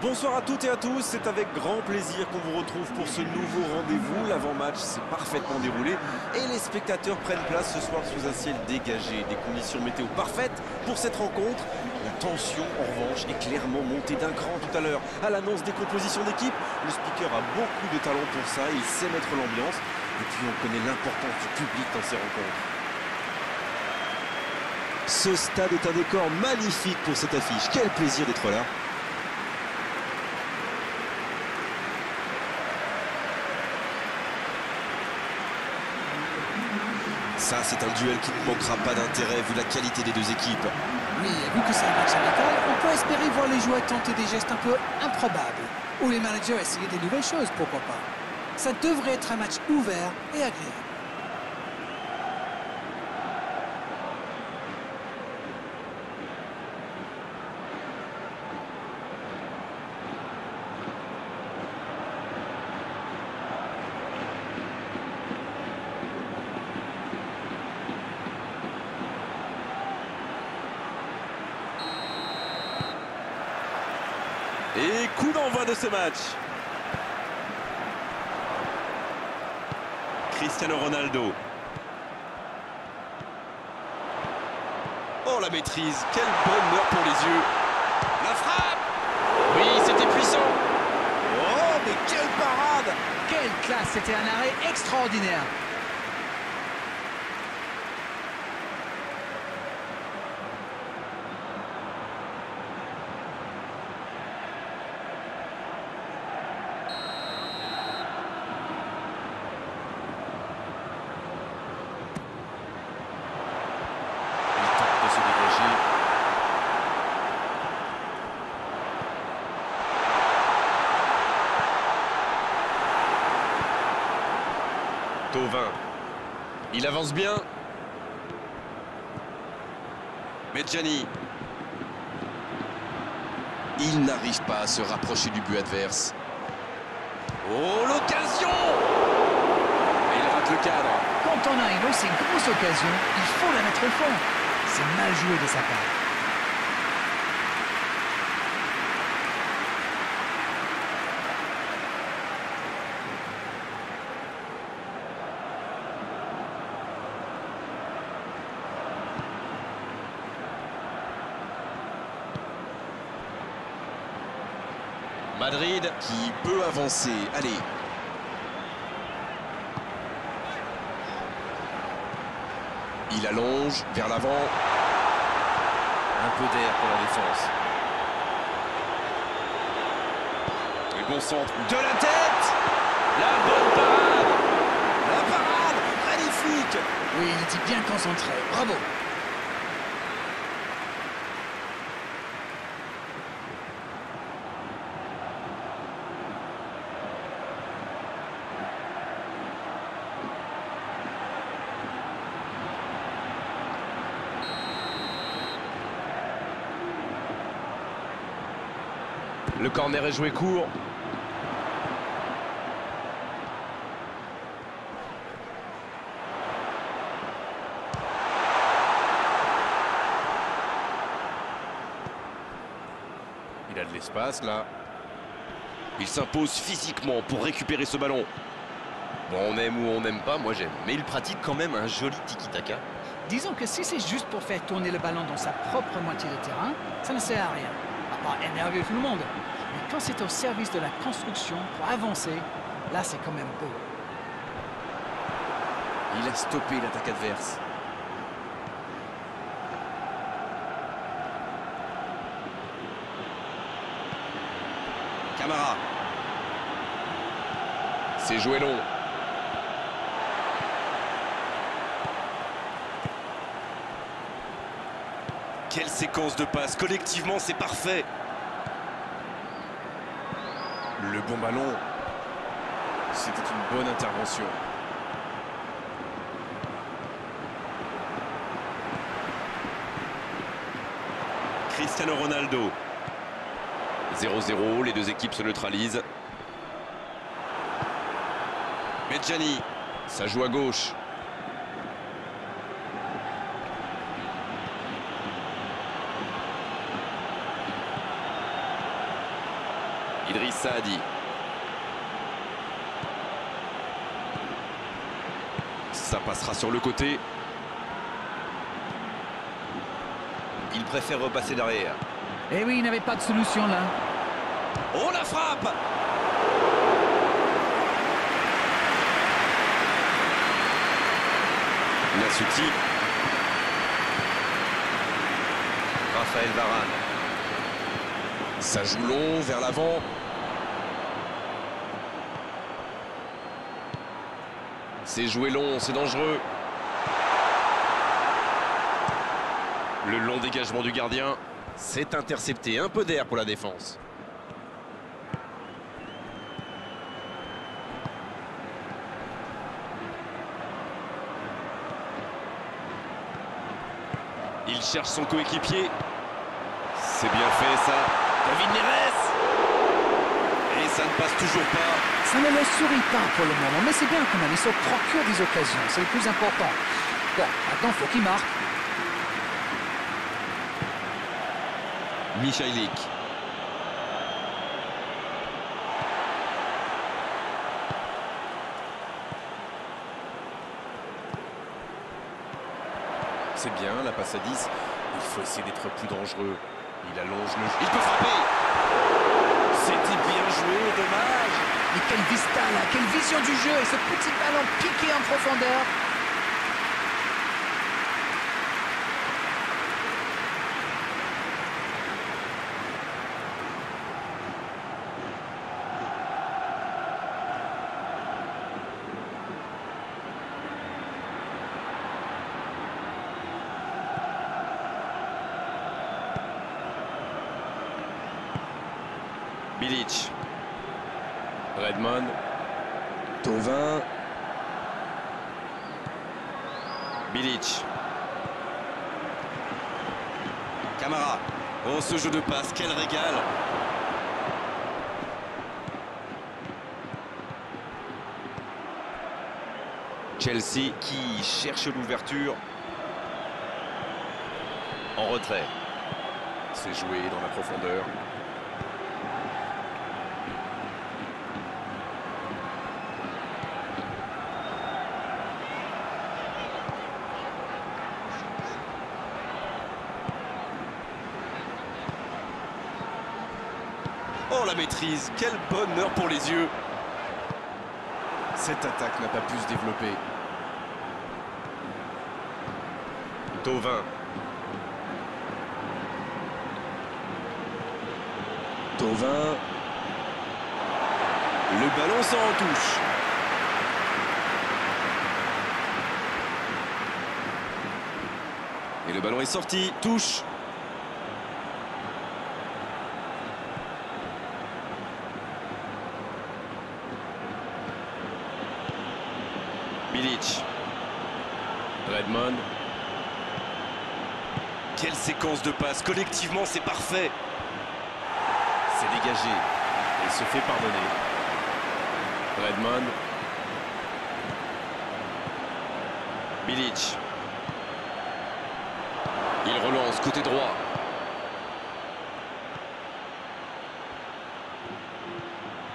Bonsoir à toutes et à tous, c'est avec grand plaisir qu'on vous retrouve pour ce nouveau rendez-vous. L'avant-match s'est parfaitement déroulé et les spectateurs prennent place ce soir sous un ciel dégagé. Des conditions météo parfaites pour cette rencontre. La tension, en revanche, est clairement montée d'un cran tout à l'heure. À l'annonce des compositions d'équipe, le speaker a beaucoup de talent pour ça, il sait mettre l'ambiance. Et puis on connaît l'importance du public dans ces rencontres. Ce stade est un décor magnifique pour cette affiche. Quel plaisir d'être là. Ça, c'est un duel qui ne manquera pas d'intérêt vu la qualité des deux équipes. Oui, vu que c'est un match amical, on peut espérer voir les joueurs tenter des gestes un peu improbables. Ou les managers essayer des nouvelles choses, pourquoi pas. Ça devrait être un match ouvert et agréable. Et coup d'envoi de ce match. Cristiano Ronaldo. Oh, la maîtrise, quel bonheur pour les yeux. La frappe. Oui, c'était puissant. Oh, mais quelle parade. Quelle classe, c'était un arrêt extraordinaire. Thauvin. Il avance bien. Medjani. Il n'arrive pas à se rapprocher du but adverse. Oh, l'occasion. Il rate le cadre. Quand on a une aussi grosse occasion, il faut la mettre au fond. C'est mal joué de sa part. Madrid qui peut avancer. Allez. Il allonge vers l'avant. Un peu d'air pour la défense. Le bon centre. De la tête. La bonne parade. La parade. Magnifique. Oui, il était bien concentré. Bravo. Le corner est joué court. Il a de l'espace là. Il s'impose physiquement pour récupérer ce ballon. Bon, on aime ou on n'aime pas, moi j'aime. Mais il pratique quand même un joli tiki-taka. Disons que si c'est juste pour faire tourner le ballon dans sa propre moitié de terrain, ça ne sert à rien. À part énerver tout le monde. Mais quand c'est au service de la construction pour avancer, là c'est quand même beau. Il a stoppé l'attaque adverse. Camara. C'est joué long. Quelle séquence de passes. Collectivement, c'est parfait. Le bon ballon. C'était une bonne intervention. Cristiano Ronaldo. 0-0, les deux équipes se neutralisent. Medjani, ça joue à gauche. Idriss Saadi. Ça passera sur le côté. Il préfère repasser derrière. Eh oui, il n'avait pas de solution là. Oh, la frappe! Nasuti. Raphaël Varane. Ça joue long vers l'avant. C'est joué long, c'est dangereux. Le long dégagement du gardien. C'est intercepté. Un peu d'air pour la défense. Il cherche son coéquipier. C'est bien fait ça. David Neres. Et ça ne passe toujours pas. Ça ne le sourit pas pour le moment, mais c'est bien quand même. Il se procure des occasions, c'est le plus important. Bon, maintenant, faut qu'il marque. Michailik. C'est bien, la passe à 10. Il faut essayer d'être plus dangereux. Il allonge le jeu. Il peut frapper. C'était bien joué, dommage. Mais quelle vista là, quelle vision du jeu et ce petit ballon piqué en profondeur. Bilic. Redmond. Thauvin. Bilic. Camara. Oh, ce jeu de passe, quel régal. Chelsea qui cherche l'ouverture. En retrait. C'est joué dans la profondeur. Oh, la maîtrise, quel bonheur pour les yeux. Cette attaque n'a pas pu se développer. Thauvin. Thauvin. Le ballon sort en touche. Et le ballon est sorti. Touche. Bilic. Redmond. Quelle séquence de passes. Collectivement, c'est parfait. C'est dégagé. Il se fait pardonner. Redmond. Bilic. Il relance côté droit.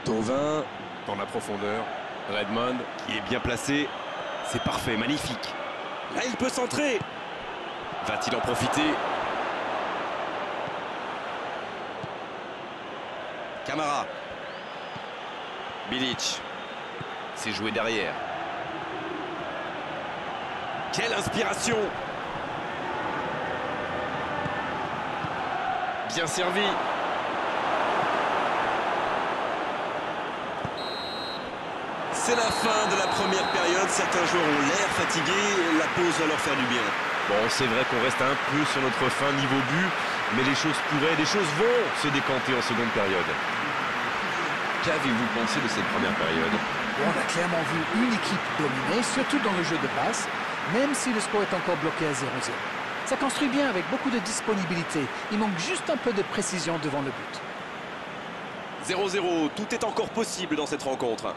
Thauvin. Dans la profondeur. Redmond qui est bien placé. C'est parfait, magnifique. Là, il peut centrer. Va-t-il en profiter? Camara. Bilic. C'est joué derrière. Quelle inspiration. Bien servi. C'est la fin de la première période. Certains joueurs ont l'air fatigués. La pause va leur faire du bien. Bon, c'est vrai qu'on reste un peu sur notre fin niveau but, mais les choses vont se décanter en seconde période. Qu'avez-vous pensé de cette première période? On a clairement vu une équipe dominer, surtout dans le jeu de passe, même si le score est encore bloqué à 0-0. Ça construit bien avec beaucoup de disponibilité. Il manque juste un peu de précision devant le but. 0-0, tout est encore possible dans cette rencontre.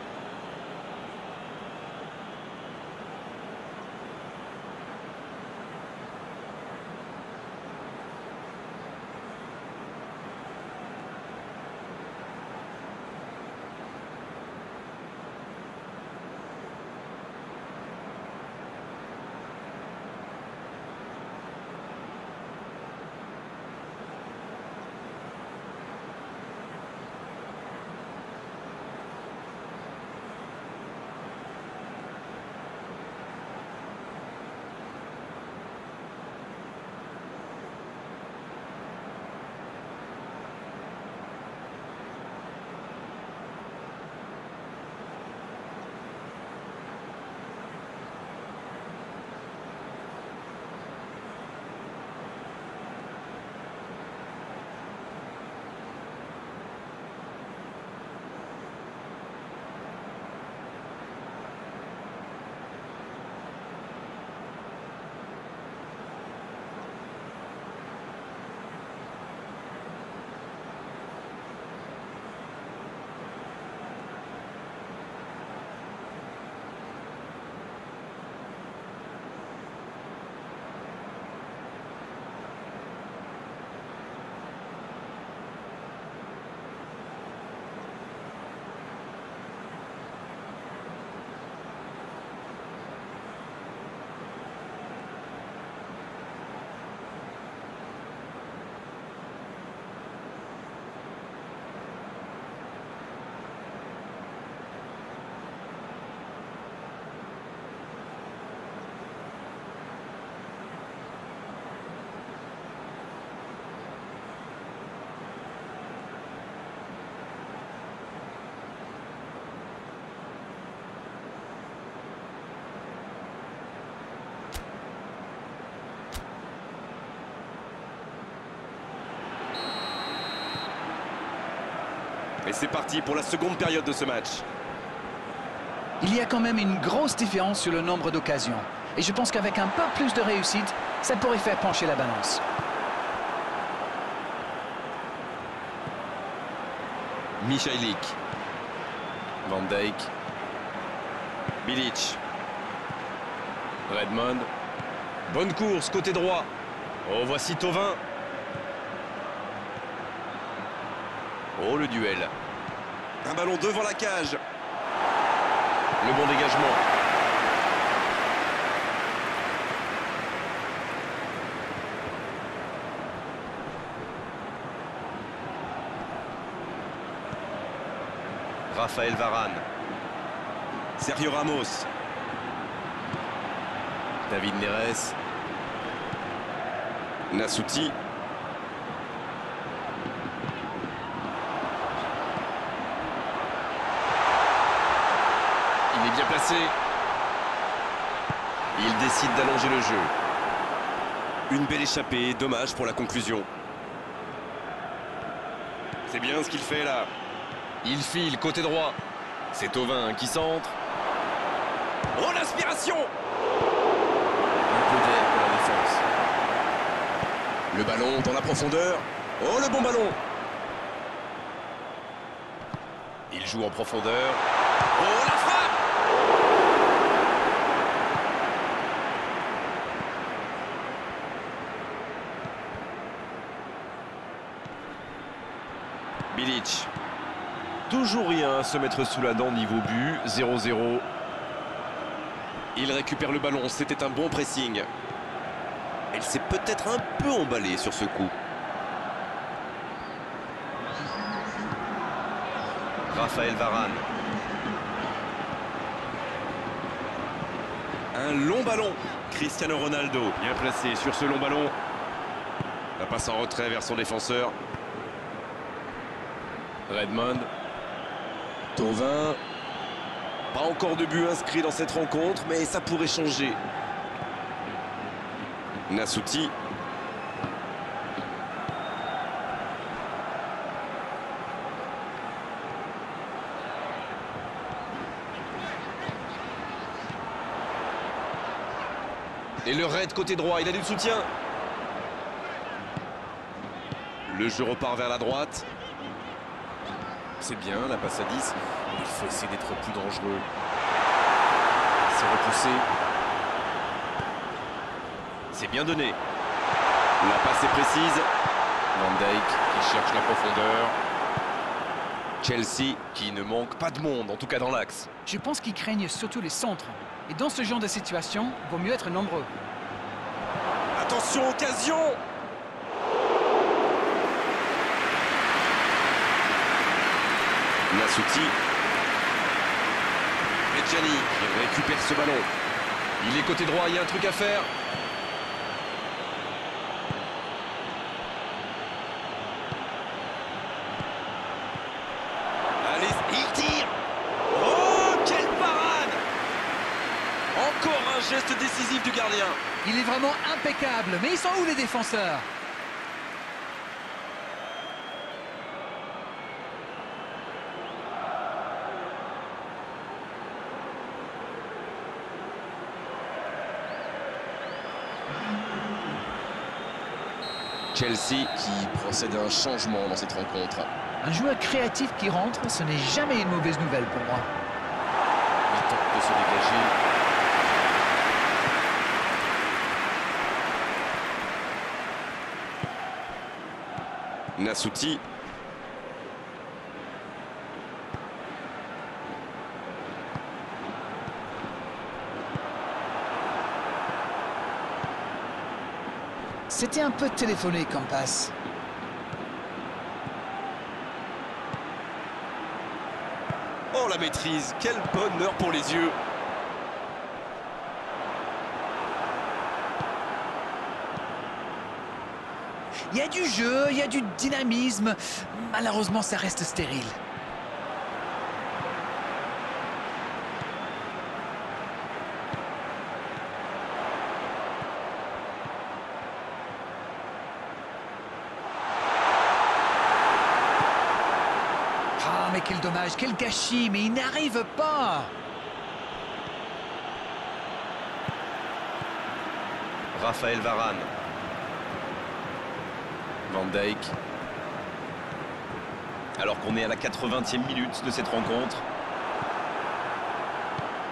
Et c'est parti pour la seconde période de ce match. Il y a quand même une grosse différence sur le nombre d'occasions. Et je pense qu'avec un peu plus de réussite, ça pourrait faire pencher la balance. Michailik. Van Dijk. Bilic. Redmond. Bonne course, côté droit. Oh, voici Thauvin. Oh, le duel. Un ballon devant la cage. Le bon dégagement. Raphaël Varane. Sergio Ramos. David Neres. Nasouti. Il est bien placé. Il décide d'allonger le jeu. Une belle échappée, dommage pour la conclusion. C'est bien ce qu'il fait là. Il file, côté droit. C'est Thauvin qui centre. Oh, l'aspiration! Un peu d'air pour la défense. Le ballon dans la profondeur. Oh, le bon ballon! Il joue en profondeur. Oh, la frappe! Bilic. Toujours rien à se mettre sous la dent niveau but. 0-0. Il récupère le ballon, c'était un bon pressing. Elle s'est peut-être un peu emballée sur ce coup. Raphaël Varane. Un long ballon. Cristiano Ronaldo, bien placé sur ce long ballon. La passe en retrait vers son défenseur. Redmond. Thauvin. Pas encore de but inscrit dans cette rencontre, mais ça pourrait changer. Nasouti. Et le raid côté droit, il a du soutien. Le jeu repart vers la droite. C'est bien, la passe à 10. Il faut essayer d'être plus dangereux. C'est repoussé. C'est bien donné. La passe est précise. Van Dijk qui cherche la profondeur. Chelsea. Qui ne manque pas de monde, en tout cas dans l'axe. Je pense qu'ils craignent surtout les centres. Et dans ce genre de situation, il vaut mieux être nombreux. Attention, occasion! Nasouti. Medjani qui récupère ce ballon. Il est côté droit, il y a un truc à faire. Allez, il tire! Oh, quelle parade! Encore un geste décisif du gardien. Il est vraiment impeccable, mais ils sont où les défenseurs? Chelsea qui procède à un changement dans cette rencontre. Un joueur créatif qui rentre, ce n'est jamais une mauvaise nouvelle pour moi. Il tente de se dégager. Nasouti. C'était un peu téléphoné comme passe. Oh, la maîtrise, quel bonheur pour les yeux. Il y a du jeu, il y a du dynamisme. Malheureusement, ça reste stérile. mais quel dommage, quel gâchis, mais il n'arrive pas. Raphaël Varane. Van Dijk. Alors qu'on est à la 80e minute de cette rencontre.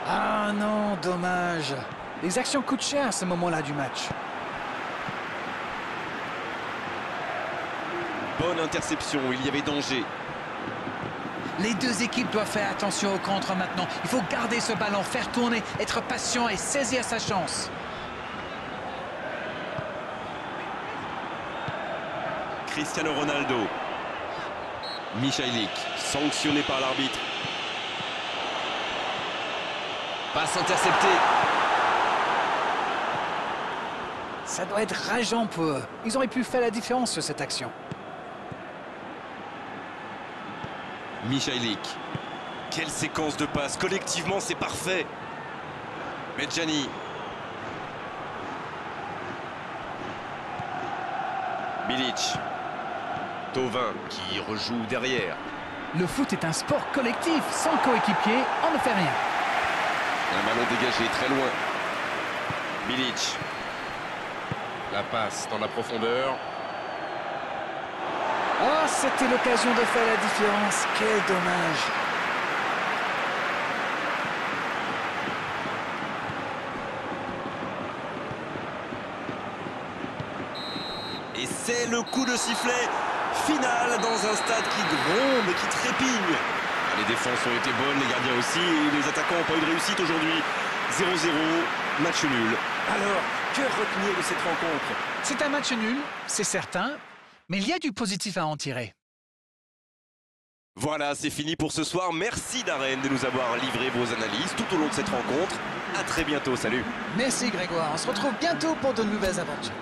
Ah non, dommage. Les actions coûtent cher à ce moment-là du match. Bonne interception, il y avait danger. Les deux équipes doivent faire attention au contre maintenant. Il faut garder ce ballon, faire tourner, être patient et saisir sa chance. Cristiano Ronaldo. Michailik, sanctionné par l'arbitre. Passe interceptée. Ça doit être rageant pour eux. Ils auraient pu faire la différence sur cette action. Michailik. Quelle séquence de passes. Collectivement, c'est parfait. Medjani. Bilic. Thauvin qui rejoue derrière. Le foot est un sport collectif. Sans coéquipier, on ne fait rien. Un ballon dégagé très loin. Bilic. La passe dans la profondeur. Oh, c'était l'occasion de faire la différence. Quel dommage. Et c'est le coup de sifflet final dans un stade qui gronde et qui trépigne. Les défenses ont été bonnes, les gardiens aussi, et les attaquants n'ont pas eu de réussite aujourd'hui. 0-0, match nul. Alors, que retenir de cette rencontre? C'est un match nul, c'est certain, mais il y a du positif à en tirer. Voilà, c'est fini pour ce soir. Merci Darren de nous avoir livré vos analyses tout au long de cette rencontre. À très bientôt, salut. Merci Grégoire, on se retrouve bientôt pour de nouvelles aventures.